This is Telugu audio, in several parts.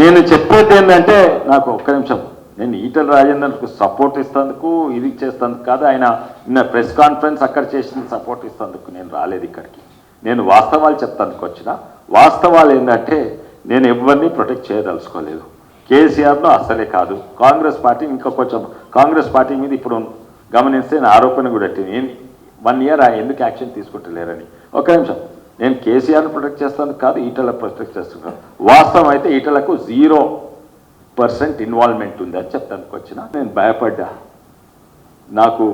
నేను చెప్పేది ఏంటంటే నాకు ఒక్క నిమిషం, నేను ఈటల రాజేందర్కు సపోర్ట్ ఇస్తందుకు ఇది చేస్తాను కాదు, ఆయన నిన్న ప్రెస్ కాన్ఫరెన్స్ అక్కడ చేసిన సపోర్ట్ ఇస్తందుకు నేను రాలేదు ఇక్కడికి. నేను వాస్తవాలు చెప్తానికి వచ్చిన. వాస్తవాలు ఏంటంటే నేను ఎవరిని ప్రొటెక్ట్ చేయదలుచుకోలేదు. కేసీఆర్ను అస్సలే కాదు, కాంగ్రెస్ పార్టీ ఇంకా కొంచెం కాంగ్రెస్ పార్టీ మీద ఇప్పుడు గమనిస్తే నా ఆరోపణ కూడా నేను 1 ఇయర్ ఎందుకు యాక్షన్ తీసుకుంటలేరని. ఒక నిమిషం, నేను కేసీఆర్ను ప్రొటెక్ట్ చేస్తాను కాదు, ఈటల ప్రొటెక్ట్ చేస్తున్నాను. వాస్తవం అయితే ఈటలకు 0% ఇన్వాల్వ్మెంట్ ఉందని చెప్తానికి వచ్చిన. నేను భయపడ్డా, నాకు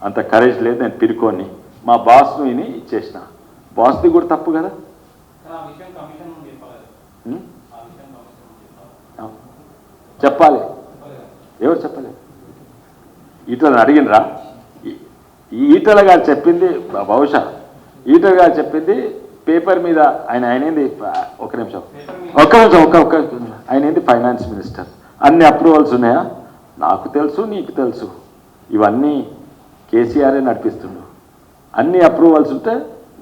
అంత కరేజ్ లేదు, నేను పిరుకొని మా బాస్ను విని ఇచ్చేసిన. బాస్ది కూడా తప్పు కదా. చెప్పాలి, ఎవరు చెప్పలేదు? ఈటలను అడిగినరా? ఈటల గారు చెప్పింది బహుశా ఈటల గారు చెప్పింది పేపర్ మీద. ఆయనేంది ఒక నిమిషం ఆయనేంది ఫైనాన్స్ మినిస్టర్. అన్ని అప్రూవల్స్ ఉన్నాయా? నాకు తెలుసు, నీకు తెలుసు. ఇవన్నీ కేసీఆరే నడిపిస్తుండు. అన్ని అప్రూవల్స్ ఉంటే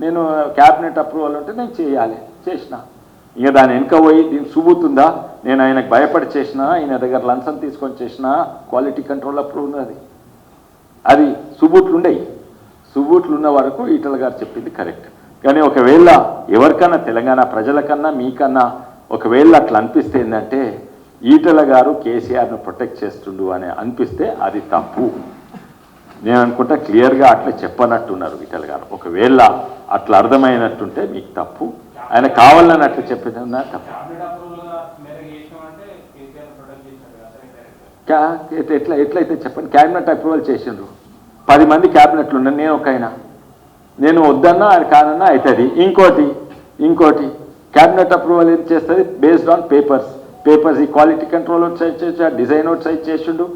నేను క్యాబినెట్ అప్రూవల్ ఉంటే నేను చేయాలి, చేసిన. ఇక దాని వెనుక పోయి దీనికి సుబూతుందా? నేను ఆయనకు భయపడి చేసిన, ఆయన దగ్గర లంచం తీసుకొని చేసిన, క్వాలిటీ కంట్రోల్ అప్రూవ్ ఉన్నది. అది సుబూట్లు ఉండేవి. సుబూట్లు ఉన్న వరకు ఈటల గారు చెప్పింది కరెక్ట్. కానీ ఒకవేళ ఎవరికన్నా తెలంగాణ ప్రజలకన్నా మీకన్నా ఒకవేళ అట్లా అనిపిస్తే ఏంటంటే ఈటల గారు కేసీఆర్ను ప్రొటెక్ట్ చేస్తుండు అని అనిపిస్తే అది తప్పు. నేను అనుకుంటా క్లియర్గా అట్లా చెప్పనట్టున్నారు ఈటల గారు. ఒకవేళ అట్లా అర్థమైనట్టుంటే మీకు తప్పు. ఆయన కావాలని అట్లా చెప్పిన తప్పు. ఎట్లయితే చెప్పండి. క్యాబినెట్ అప్రూవల్ చేసిండ్రు, 10 మంది క్యాబినెట్లు ఉన్నాయి, నేను ఒక ఆయన. నేను వద్దన్నా ఆయన కానన్నా అవుతుంది. ఇంకోటి క్యాబినెట్ అప్రూవల్ ఏం చేస్తుంది? బేస్డ్ ఆన్ పేపర్స్ ఈ క్వాలిటీ కంట్రోల్ అవుట్ సైడ్ చేసి, డిజైన్ అవుట్ సైడ్ చేసిండు,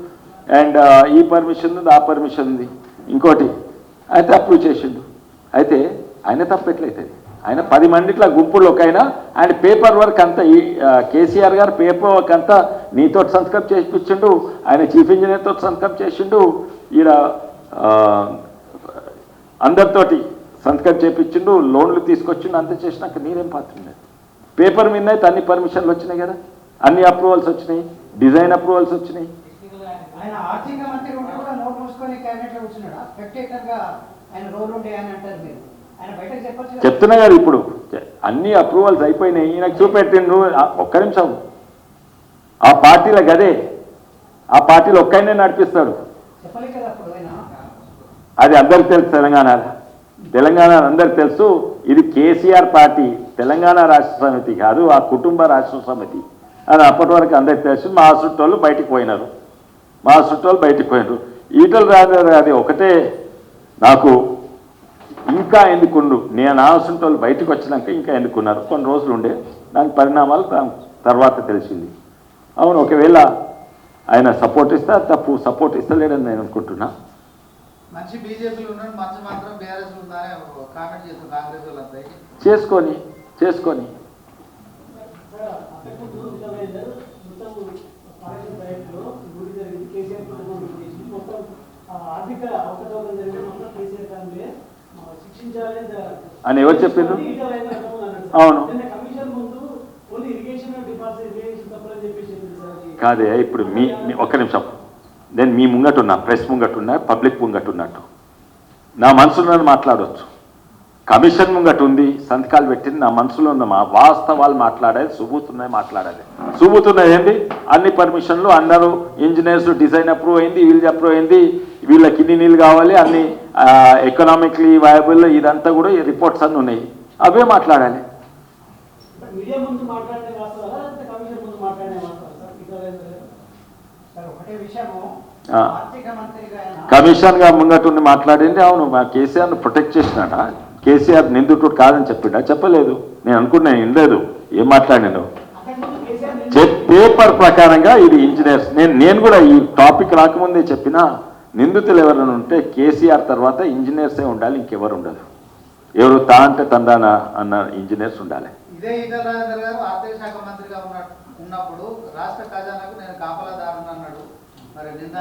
అండ్ ఈ పర్మిషన్ ఉంది, ఆ పర్మిషన్ ఉంది, ఇంకోటి అయితే అప్రూవ్ చేసిండు. అయితే ఆయన తప్పు ఎట్లయితుంది? ఆయన 10 మందిట్లా గుంపులు ఒక ఆయన పేపర్ వర్క్ అంతా కేసీఆర్ గారు పేపర్ వర్క్ అంతా నీతో సంతకం చేయించిండు, ఆయన చీఫ్ ఇంజనీర్తో సంతకం చేసిండు, ఈడ అందరితోటి సంతకం చేయించిండు, లోన్లు తీసుకొచ్చిండు, అంత చేసినాక నీరేం పాత్ర లేదు. పేపర్ మీద అయితే అన్ని పర్మిషన్లు వచ్చినాయి కదా, అన్ని అప్రూవల్స్ వచ్చినాయి, డిజైన్ అప్రూవల్స్ వచ్చినాయి. చెప్తున్నా కదా ఇప్పుడు అన్ని అప్రూవల్స్ అయిపోయినాయి. నాకు చూపెట్టిండ్రు. ఒక్క నిమిషం, ఆ పార్టీలో గదే, ఆ పార్టీలో ఒక్కనే నడిపిస్తాడు. అది అందరికి తెలుసు. తెలంగాణ అందరికి తెలుసు. ఇది కేసీఆర్ పార్టీ, తెలంగాణ రాష్ట్ర సమితి కాదు, ఆ కుటుంబ రాష్ట్ర సమితి అని అప్పటి వరకు అందరికి తెలుసు. మా చుట్టోళ్ళు బయటికి పోయినారు. ఈటల రాజేందర్ అది ఒకటే నాకు ఇంకా ఎందుకుండు, నేను ఆశుంటి వాళ్ళు బయటకు వచ్చినాక ఇంకా ఎందుకున్నారు. కొన్ని రోజులు ఉండే, దాని పరిణామాలు తర్వాత తెలిసింది. అవును, ఒకవేళ ఆయన సపోర్ట్ ఇస్తే తప్పు, సపోర్ట్ ఇస్తలేడని నేను అనుకుంటున్నా. చేసుకొని అని ఎవరు చెప్పిండ్రు? అవును కాదే. ఇప్పుడు ఒక్క నిమిషం, నేను మీ ముంగటున్నా, ప్రెస్ ముంగటున్నా, పబ్లిక్ ముంగటున్నట్టు నా మనసులో మాట్లాడవచ్చు. కమిషన్ ముంగటు ఉంది, సంతకాలు పెట్టింది, నా మనసులో ఉన్న మా వాస్తవాలు మాట్లాడాలి, సుబూతున్నాయి మాట్లాడాలి. సుబూతున్నాయి ఏంటి? అన్ని పర్మిషన్లు, అందరూ ఇంజనీర్స్ డిజైన్ అప్రూవ్ అయింది, వీళ్ళు అప్రూవ్ అయింది, వీళ్ళకి ఇన్ని నీళ్ళు కావాలి, అన్ని ఎకనామిక్లీ వయబుల్, ఇదంతా కూడా రిపోర్ట్స్ అన్నీ ఉన్నాయి, అవే మాట్లాడాలి. కమిషన్ గా ముంగటుండి మాట్లాడింది. అవును, మా కేసీఆర్ను ప్రొటెక్ట్ చేసినాడా? కేసీఆర్ నిందితుడు కాదని చెప్పిండా? చెప్పలేదు. నేను అనుకున్నా, వినలేదు ఏం మాట్లాడినాను. పేపర్ ప్రకారంగా ఇది ఇంజనీర్స్. నేను కూడా ఈ టాపిక్ రాకముందే చెప్పినా, నిందితులు ఎవరైనా ఉంటే కేసీఆర్ తర్వాత ఇంజనీర్సే ఉండాలి, ఇంకెవరు ఉండదు. ఎవరు తా అంటే తందానా అన్న ఇంజనీర్స్ ఉండాలి. ఇదే ఈటల రాజేందర్ గారు ఆర్థిక శాఖ మంత్రిగా ఉన్నప్పుడు రాష్ట్ర ఖజానాకు నేను కాపలాదారుని అన్నాడు. మరి నిన్న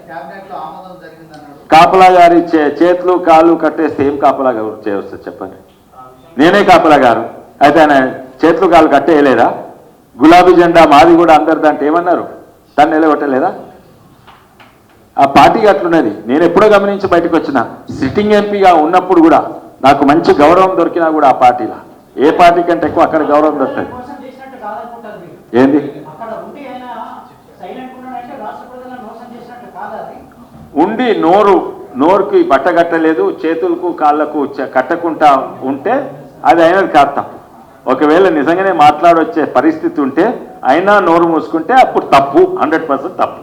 క్యాబినెట్ లో ఆమోదం జరిగింది అన్నాడు. కాపలా గారి చేతులు కాళ్ళు కట్టేస్తే ఏం కాపలా గారు చేయవచ్చు చెప్పండి? నేనే కాపలా గారు అయితే ఆయన చేతులు కాళ్ళు కట్టేయలేదా? గులాబీ జెండా మాది కూడా అందరిది అంటే ఏమన్నారు? దాన్ని నిలబెట్టలేదా? ఆ పార్టీకి అట్లున్నది. నేను ఎప్పుడో గమనించి బయటకు వచ్చిన, సిట్టింగ్ ఎంపీగా ఉన్నప్పుడు కూడా నాకు మంచి గౌరవం దొరికినా కూడా ఆ పార్టీలో, ఏ పార్టీ కంటే ఎక్కువ అక్కడ గౌరవం దొరుకుతుంది. ఏంది ఉండి నోరుకి బట్ట కట్టలేదు, చేతులకు కాళ్ళకు కట్టకుండా ఉంటే అది అయినది కాదు తప్పు. ఒకవేళ నిజంగానే మాట్లాడొచ్చే పరిస్థితి ఉంటే అయినా నోరు మూసుకుంటే అప్పుడు తప్పు, 100% తప్పు.